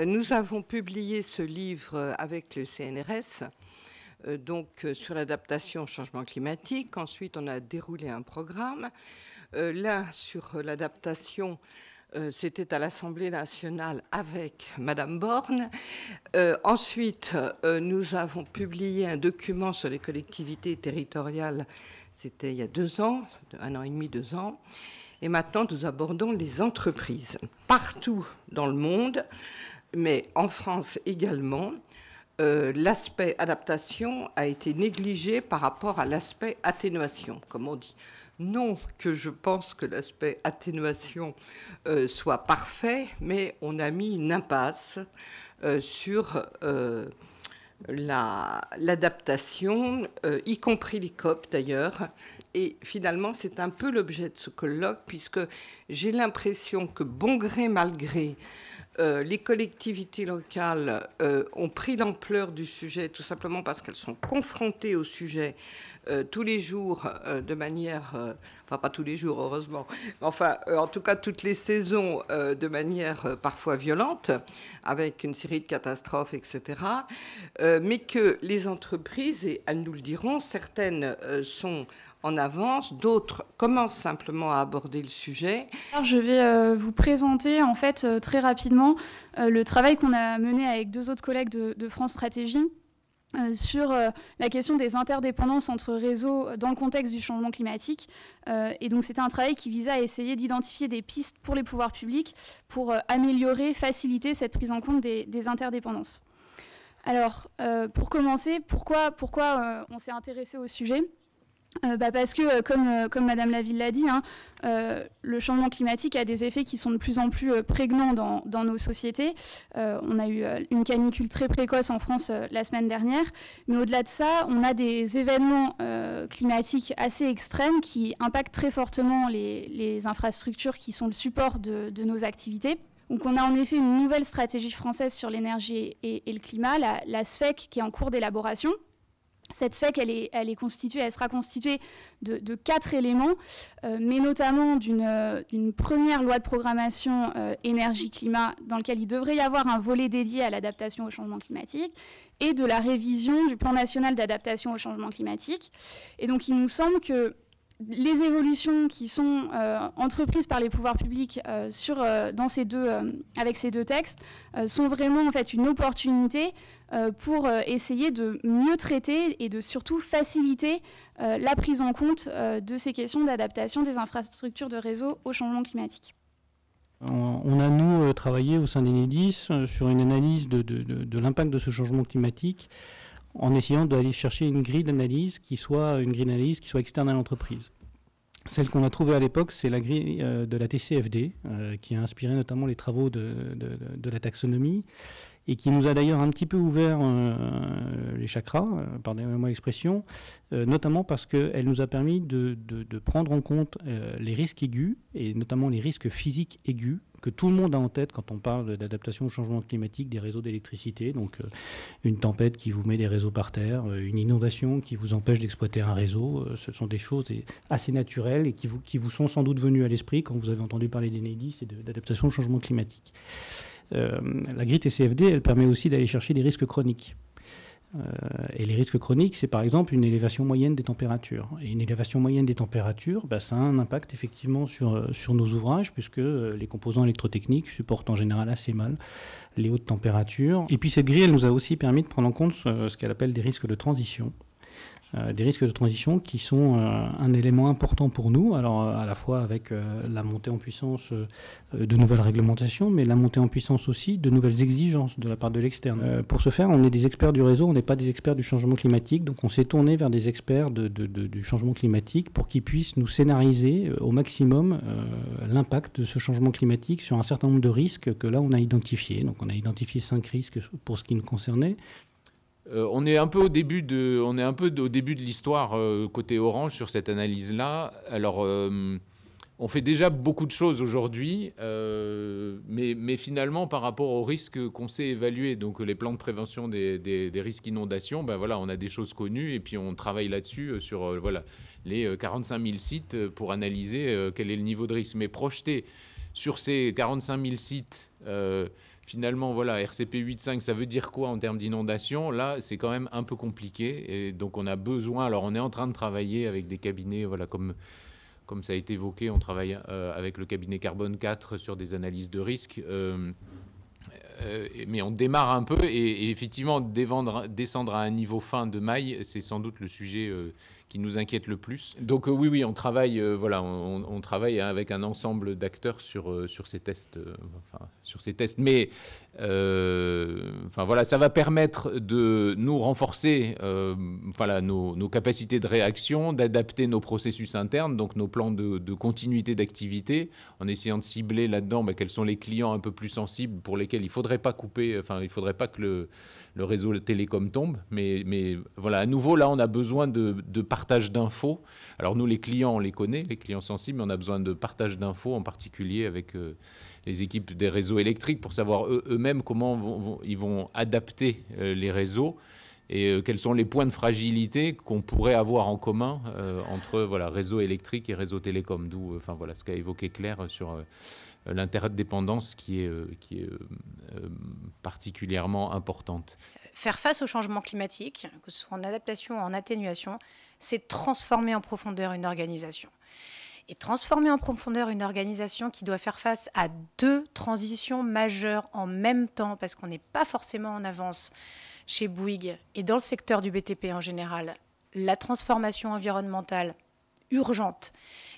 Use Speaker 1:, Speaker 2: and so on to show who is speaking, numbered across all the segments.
Speaker 1: Nous avons publié ce livre avec le CNRS, sur l'adaptation au changement climatique. Ensuite, on a déroulé un programme. Là, sur l'adaptation, c'était à l'Assemblée nationale avec Madame Borne. Ensuite, nous avons publié un document sur les collectivités territoriales. C'était il y a 2 ans, 1 an et demi, 2 ans. Et maintenant, nous abordons les entreprises. Partout dans le monde, mais en France également, l'aspect adaptation a été négligé par rapport à l'aspect atténuation, comme on dit. Non que je pense que l'aspect atténuation soit parfait, mais on a mis une impasse sur l'adaptation, y compris les COP d'ailleurs. Et finalement, c'est un peu l'objet de ce colloque, puisque j'ai l'impression que, bon gré, mal gré, les collectivités locales ont pris l'ampleur du sujet tout simplement parce qu'elles sont confrontées au sujet tous les jours de manière, enfin pas tous les jours heureusement, enfin en tout cas toutes les saisons de manière parfois violente, avec une série de catastrophes, etc. Mais que les entreprises, et elles nous le diront, certaines sont en avance, d'autres commencent simplement à aborder le sujet.
Speaker 2: Alors, je vais vous présenter en fait très rapidement le travail qu'on a mené avec 2 autres collègues de France Stratégie sur la question des interdépendances entre réseaux dans le contexte du changement climatique. Et donc c'était un travail qui visait à essayer d'identifier des pistes pour les pouvoirs publics pour améliorer, faciliter cette prise en compte des interdépendances. Alors, pour commencer, pourquoi on s'est intéressé au sujet ? Parce que, comme Madame Laville l'a dit, le changement climatique a des effets qui sont de plus en plus prégnants dans nos sociétés. On a eu une canicule très précoce en France la semaine dernière. Mais au-delà de ça, on a des événements climatiques assez extrêmes qui impactent très fortement les infrastructures qui sont le support de nos activités. Donc on a en effet une nouvelle stratégie française sur l'énergie et le climat, la SFEC, qui est en cours d'élaboration. Cette SFEC, elle sera constituée de 4 éléments, mais notamment d'une première loi de programmation énergie-climat dans lequel il devrait y avoir un volet dédié à l'adaptation au changement climatique et de la révision du plan national d'adaptation au changement climatique. Et donc il nous semble que les évolutions qui sont entreprises par les pouvoirs publics avec ces 2 textes sont vraiment en fait une opportunité pour essayer de mieux traiter et de surtout faciliter la prise en compte de ces questions d'adaptation des infrastructures de réseau au changement climatique.
Speaker 3: On a, nous, travaillé au sein d'Enedis sur une analyse de l'impact de ce changement climatique en essayant d'aller chercher une grille d'analyse qui soit externe à l'entreprise. Celle qu'on a trouvée à l'époque, c'est la grille de la TCFD, qui a inspiré notamment les travaux de la taxonomie, et qui nous a d'ailleurs un petit peu ouvert les chakras, pardonnez-moi l'expression, notamment parce qu'elle nous a permis de prendre en compte les risques aigus, et notamment les risques physiques aigus, que tout le monde a en tête quand on parle d'adaptation au changement climatique des réseaux d'électricité. Donc une tempête qui vous met des réseaux par terre, une inondation qui vous empêche d'exploiter un réseau, ce sont des choses assez naturelles et qui vous sont sans doute venues à l'esprit quand vous avez entendu parler d'Enedis et d'adaptation au changement climatique. La grille TCFD, elle permet aussi d'aller chercher des risques chroniques. Et les risques chroniques, c'est par exemple une élévation moyenne des températures. Et une élévation moyenne des températures, ça a un impact effectivement sur nos ouvrages, puisque les composants électrotechniques supportent en général assez mal les hautes températures. Et puis cette grille, elle nous a aussi permis de prendre en compte ce qu'elle appelle des risques de transition. Des risques de transition qui sont un élément important pour nous, alors à la fois avec la montée en puissance de nouvelles réglementations, mais la montée en puissance aussi de nouvelles exigences de la part de l'externe. Pour ce faire, on est des experts du réseau, on n'est pas des experts du changement climatique, donc on s'est tourné vers des experts du changement climatique pour qu'ils puissent nous scénariser au maximum l'impact de ce changement climatique sur un certain nombre de risques que là on a identifiés. Donc on a identifié 5 risques pour ce qui nous concernait.
Speaker 4: On est un peu au début de l'histoire côté Orange sur cette analyse-là. Alors, on fait déjà beaucoup de choses aujourd'hui, mais finalement, par rapport aux risques qu'on sait évaluer, donc les plans de prévention des risques inondations, on a des choses connues et puis on travaille là-dessus sur les 45 000 sites pour analyser quel est le niveau de risque. Mais projeter sur ces 45 000 sites, finalement, voilà, RCP 8.5, ça veut dire quoi en termes d'inondation? Là, c'est quand même un peu compliqué. Et donc, on a besoin... Alors, on est en train de travailler avec des cabinets, voilà, comme ça a été évoqué, on travaille avec le cabinet Carbone 4 sur des analyses de risque. Mais on démarre un peu et effectivement, descendre à un niveau fin de maille, c'est sans doute le sujet qui nous inquiète le plus. Donc oui, on travaille, on travaille avec un ensemble d'acteurs sur ces tests, Mais voilà, ça va permettre de nous renforcer, nos capacités de réaction, d'adapter nos processus internes, donc nos plans de continuité d'activité, en essayant de cibler là-dedans quels sont les clients un peu plus sensibles pour lesquels il ne faudrait pas couper, il ne faudrait pas que le réseau télécom tombe. Mais voilà, à nouveau, là, on a besoin de partage d'infos. Alors nous, les clients, on les connaît, les clients sensibles, mais on a besoin de partage d'infos, en particulier avec les équipes des réseaux électriques, pour savoir eux-mêmes comment ils vont adapter les réseaux et quels sont les points de fragilité qu'on pourrait avoir en commun entre réseau électrique et réseau télécom. D'où ce qu'a évoqué Claire sur l'interdépendance qui est particulièrement importante.
Speaker 5: Faire face au changement climatique, que ce soit en adaptation ou en atténuation, c'est transformer en profondeur une organisation. Et transformer en profondeur une organisation qui doit faire face à 2 transitions majeures en même temps, parce qu'on n'est pas forcément en avance chez Bouygues et dans le secteur du BTP en général, la transformation environnementale urgente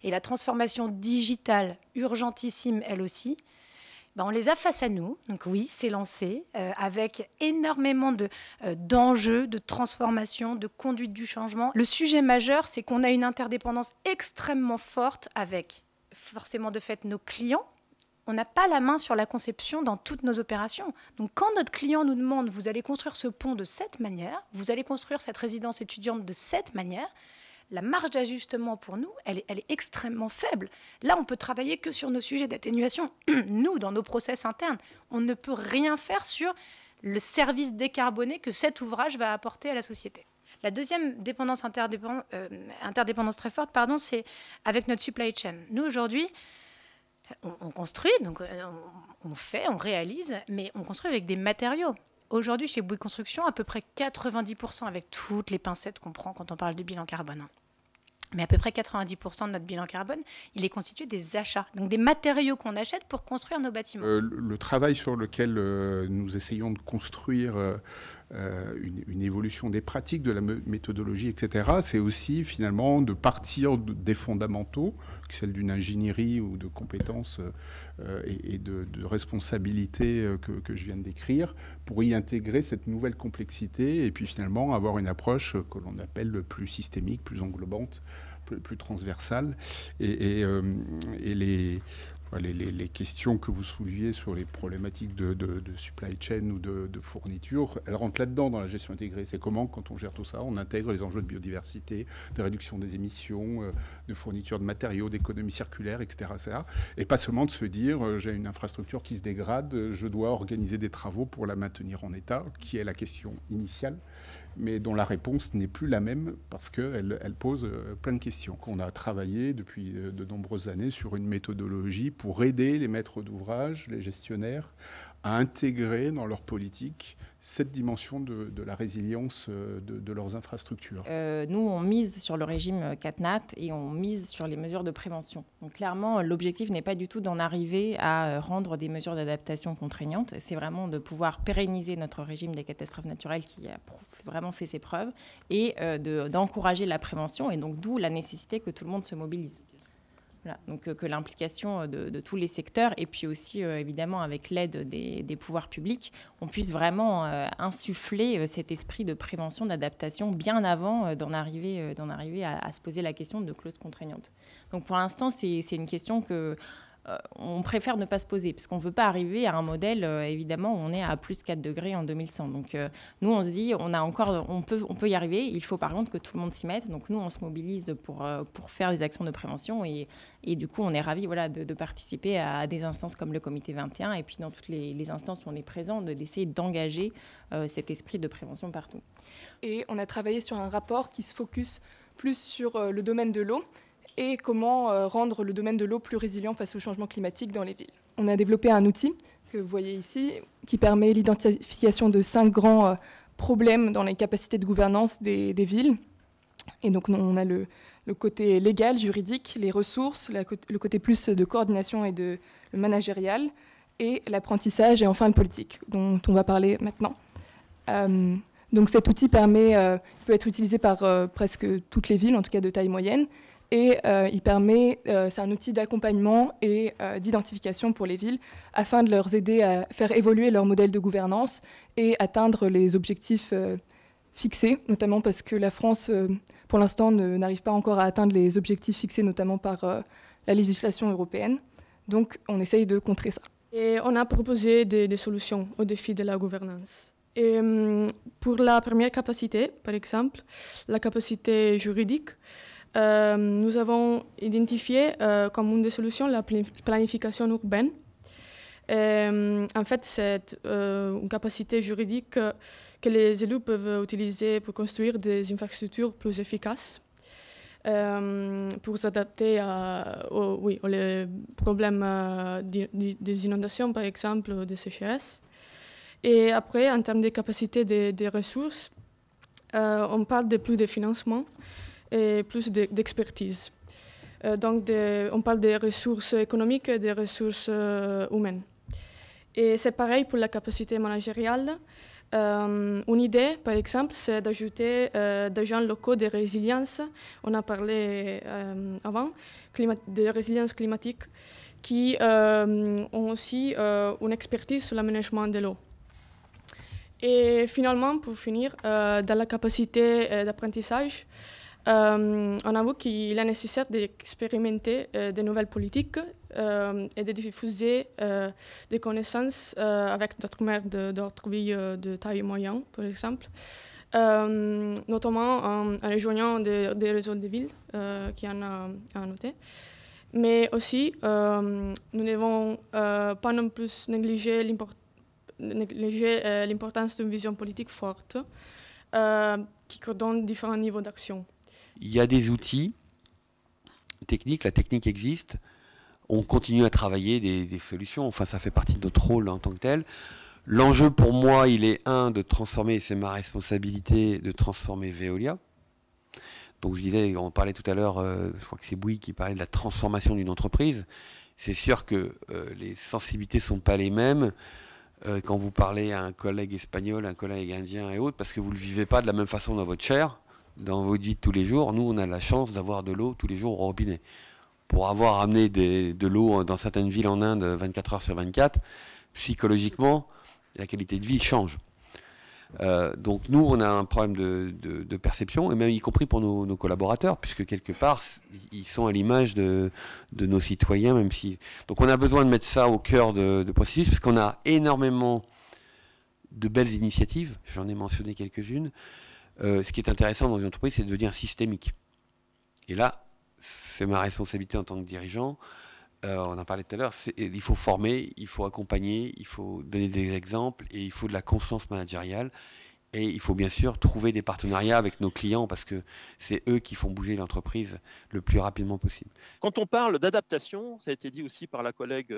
Speaker 5: et la transformation digitale urgentissime elle aussi, on les a face à nous. Donc oui, c'est lancé avec énormément d'enjeux, de transformation, de conduite du changement. Le sujet majeur, c'est qu'on a une interdépendance extrêmement forte avec forcément de fait nos clients. On n'a pas la main sur la conception dans toutes nos opérations. Donc quand notre client nous demande « vous allez construire ce pont de cette manière, vous allez construire cette résidence étudiante de cette manière », la marge d'ajustement pour nous, elle est extrêmement faible. Là, on peut travailler que sur nos sujets d'atténuation. Nous, dans nos process internes, on ne peut rien faire sur le service décarboné que cet ouvrage va apporter à la société. La deuxième interdépendance très forte, c'est avec notre supply chain. Nous, aujourd'hui, on construit, donc on réalise, mais on construit avec des matériaux. Aujourd'hui, chez Bouygues Construction, à peu près 90%, avec toutes les pincettes qu'on prend quand on parle de bilan carbone, mais à peu près 90% de notre bilan carbone, il est constitué des achats, donc des matériaux qu'on achète pour construire nos bâtiments.
Speaker 6: Le travail sur lequel nous essayons de construire une évolution des pratiques, de la méthodologie, etc., c'est aussi finalement de partir des fondamentaux, celle d'une ingénierie ou de compétences et de responsabilité que je viens de décrire, pour y intégrer cette nouvelle complexité et puis finalement avoir une approche que l'on appelle plus systémique, plus englobante, plus transversale. Et les questions que vous souleviez sur les problématiques de supply chain ou de fourniture, elles rentrent là-dedans dans la gestion intégrée. C'est comment, quand on gère tout ça, on intègre les enjeux de biodiversité, de réduction des émissions, de fourniture de matériaux, d'économie circulaire, etc., etc. Et pas seulement de se dire, j'ai une infrastructure qui se dégrade, je dois organiser des travaux pour la maintenir en état, qui est la question initiale, mais dont la réponse n'est plus la même parce qu'elle pose plein de questions. On a travaillé depuis de nombreuses années sur une méthodologie pour aider les maîtres d'ouvrage, les gestionnaires, à intégrer dans leur politique cette dimension de la résilience de leurs infrastructures.
Speaker 7: Nous, on mise sur le régime CatNat et on mise sur les mesures de prévention. Donc clairement, l'objectif n'est pas du tout d'en arriver à rendre des mesures d'adaptation contraignantes. C'est vraiment de pouvoir pérenniser notre régime des catastrophes naturelles qui a vraiment fait ses preuves et d'encourager la prévention. Et donc d'où la nécessité que tout le monde se mobilise. Voilà, donc que l'implication de tous les secteurs et puis aussi évidemment avec l'aide des pouvoirs publics, on puisse vraiment insuffler cet esprit de prévention, d'adaptation bien avant d'en arriver à se poser la question de clauses contraignantes. Donc pour l'instant, c'est une question que on préfère ne pas se poser parce qu'on ne veut pas arriver à un modèle, évidemment, où on est à plus 4 degrés en 2100. Donc nous, on se dit, on peut y arriver. Il faut par contre que tout le monde s'y mette. Donc nous, on se mobilise pour faire des actions de prévention et du coup, on est ravis de participer à des instances comme le comité 21 et puis dans toutes les instances où on est présent, d'essayer d'engager cet esprit de prévention partout.
Speaker 8: Et on a travaillé sur un rapport qui se focus plus sur le domaine de l'eau et comment rendre le domaine de l'eau plus résilient face au changement climatique dans les villes. On a développé un outil que vous voyez ici, qui permet l'identification de 5 grands problèmes dans les capacités de gouvernance des villes. Et donc on a le côté légal, juridique, les ressources, le côté plus de coordination et le managérial, et l'apprentissage et enfin le politique, dont on va parler maintenant. Donc cet outil peut être utilisé par presque toutes les villes, en tout cas de taille moyenne, et c'est un outil d'accompagnement et d'identification pour les villes afin de leur aider à faire évoluer leur modèle de gouvernance et atteindre les objectifs fixés, notamment parce que la France, pour l'instant, n'arrive pas encore à atteindre les objectifs fixés, notamment par la législation européenne. Donc on essaye de contrer ça.
Speaker 9: Et on a proposé des solutions aux défis de la gouvernance. Et pour la première capacité, par exemple, la capacité juridique, nous avons identifié comme une des solutions la planification urbaine. En fait, c'est une capacité juridique que les élus peuvent utiliser pour construire des infrastructures plus efficaces, pour s'adapter aux problèmes des inondations, par exemple, ou des sécheresses. Et après, en termes de capacité des ressources, on parle de plus de financement et plus d'expertise. Donc, on parle des ressources économiques et des ressources humaines. Et c'est pareil pour la capacité managériale. Une idée, par exemple, c'est d'ajouter des gens locaux de résilience. On a parlé avant, de résilience climatique, qui ont aussi une expertise sur l'aménagement de l'eau. Et finalement, pour finir, dans la capacité d'apprentissage, on a vu qu'il est nécessaire d'expérimenter de nouvelles politiques et de diffuser des connaissances avec d'autres maires d'autres villes de taille moyenne, par exemple, notamment en rejoignant des réseaux de villes qui en a noté. Mais aussi, nous ne devons pas non plus négliger l'importance d'une vision politique forte qui coordonne différents niveaux d'action.
Speaker 10: Il y a des outils techniques, la technique existe, on continue à travailler des solutions, enfin ça fait partie de notre rôle en tant que tel. L'enjeu pour moi, il est de transformer, et c'est ma responsabilité, de transformer Veolia. Donc je disais, on parlait tout à l'heure, je crois que c'est Bouygues qui parlait de la transformation d'une entreprise. C'est sûr que les sensibilités ne sont pas les mêmes quand vous parlez à un collègue espagnol, un collègue indien et autres, parce que vous ne le vivez pas de la même façon dans votre chair, dans votre vie de tous les jours. Nous, on a la chance d'avoir de l'eau tous les jours au robinet. Pour avoir amené de l'eau dans certaines villes en Inde 24 heures sur 24, psychologiquement, la qualité de vie change. Donc nous, on a un problème de perception, et même y compris pour nos collaborateurs, puisque quelque part, ils sont à l'image de nos citoyens, même si... Donc on a besoin de mettre ça au cœur de processus, parce qu'on a énormément de belles initiatives, j'en ai mentionné quelques-unes. Ce qui est intéressant dans une entreprise, c'est de devenir systémique. Et là, c'est ma responsabilité en tant que dirigeant. On en parlait tout à l'heure, il faut former, il faut accompagner, il faut donner des exemples et il faut de la confiance managériale. Et il faut bien sûr trouver des partenariats avec nos clients parce que c'est eux qui font bouger l'entreprise le plus rapidement possible.
Speaker 11: Quand on parle d'adaptation, ça a été dit aussi par la collègue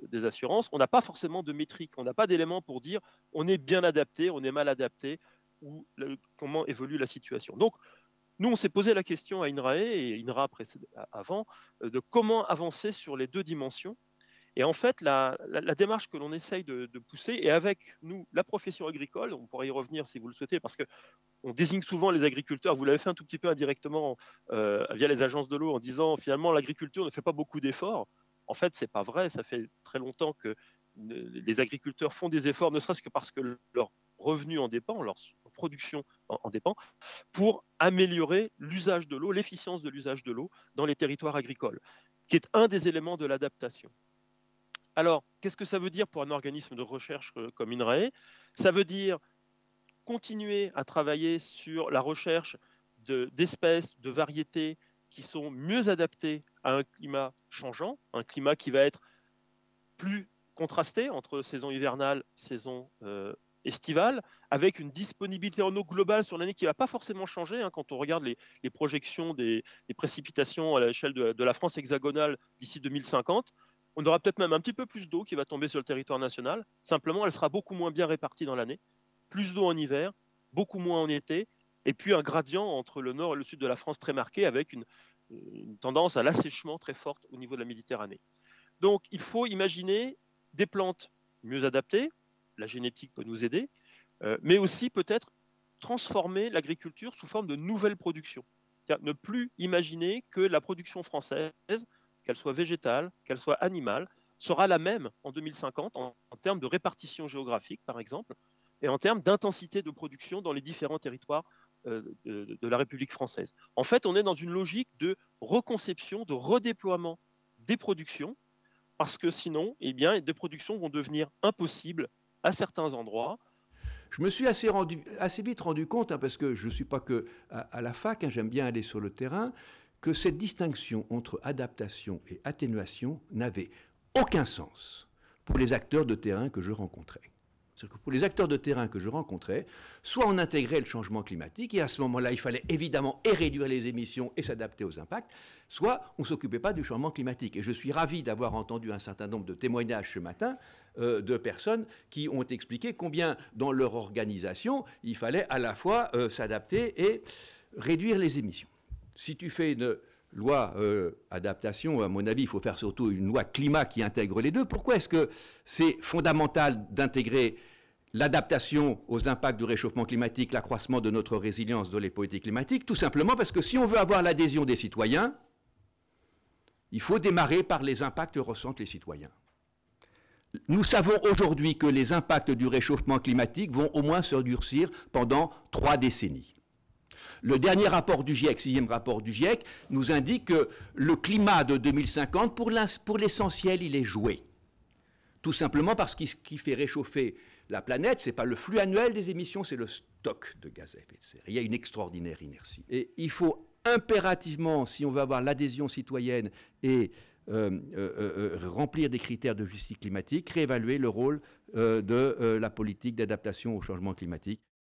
Speaker 11: des assurances, on n'a pas forcément de métrique, on n'a pas d'éléments pour dire on est bien adapté, on est mal adapté ou comment évolue la situation. Donc, nous, on s'est posé la question à INRAE et INRA avant de comment avancer sur les deux dimensions. Et en fait, la démarche que l'on essaye de pousser, et avec nous, la profession agricole, on pourrait y revenir si vous le souhaitez, parce qu'on désigne souvent les agriculteurs, vous l'avez fait un tout petit peu indirectement via les agences de l'eau, en disant finalement l'agriculture ne fait pas beaucoup d'efforts. En fait, ce n'est pas vrai, ça fait très longtemps que les agriculteurs font des efforts, ne serait-ce que parce que leur revenu en dépend, leur production en dépend, pour améliorer l'usage de l'eau, l'efficience de l'usage de l'eau dans les territoires agricoles, qui est un des éléments de l'adaptation. Alors, qu'est-ce que ça veut dire pour un organisme de recherche comme INRAE? Ça veut dire continuer à travailler sur la recherche d'espèces, de variétés qui sont mieux adaptées à un climat changeant, un climat qui va être plus contrasté entre saison hivernale, saison estivale, avec une disponibilité en eau globale sur l'année qui ne va pas forcément changer. Quand on regarde les projections des précipitations à l'échelle de la France hexagonale d'ici 2050, On aura peut-être même un petit peu plus d'eau qui va tomber sur le territoire national. Simplement, elle sera beaucoup moins bien répartie dans l'année. Plus d'eau en hiver, beaucoup moins en été, et puis un gradient entre le nord et le sud de la France très marqué, avec une tendance à l'assèchement très forte au niveau de la Méditerranée. Donc, il faut imaginer des plantes mieux adaptées. La génétique peut nous aider, mais aussi peut-être transformer l'agriculture sous forme de nouvelles productions. C'est-à-dire ne plus imaginer que la production française, qu'elle soit végétale, qu'elle soit animale, sera la même en 2050 en termes de répartition géographique, par exemple, et en termes d'intensité de production dans les différents territoires de la République française. En fait, on est dans une logique de reconception, de redéploiement des productions, parce que sinon, eh bien, des productions vont devenir impossibles à certains endroits.
Speaker 12: Je me suis assez vite rendu compte, parce que je ne suis pas que à la fac, j'aime bien aller sur le terrain, que cette distinction entre adaptation et atténuation n'avait aucun sens pour les acteurs de terrain que je rencontrais. C'est-à-dire que pour les acteurs de terrain que je rencontrais, soit on intégrait le changement climatique, et à ce moment-là, il fallait évidemment réduire les émissions et s'adapter aux impacts, soit on ne s'occupait pas du changement climatique. Et je suis ravi d'avoir entendu un certain nombre de témoignages ce matin de personnes qui ont expliqué combien, dans leur organisation, il fallait à la fois s'adapter et réduire les émissions. Si tu fais une loi adaptation, à mon avis, il faut faire surtout une loi climat qui intègre les deux. Pourquoi est-ce que c'est fondamental d'intégrer l'adaptation aux impacts du réchauffement climatique, l'accroissement de notre résilience dans les politiques climatiques? Tout simplement parce que si on veut avoir l'adhésion des citoyens, il faut démarrer par les impacts que ressentent les citoyens. Nous savons aujourd'hui que les impacts du réchauffement climatique vont au moins se durcir pendant 3 décennies. Le dernier rapport du GIEC, 6e rapport du GIEC, nous indique que le climat de 2050, pour l'essentiel, il est joué. Tout simplement parce que ce qui fait réchauffer la planète, ce n'est pas le flux annuel des émissions, c'est le stock de gaz à effet de serre. Il y a une extraordinaire inertie. Et il faut impérativement, si on veut avoir l'adhésion citoyenne et remplir des critères de justice climatique, réévaluer le rôle de la politique d'adaptation au changement climatique.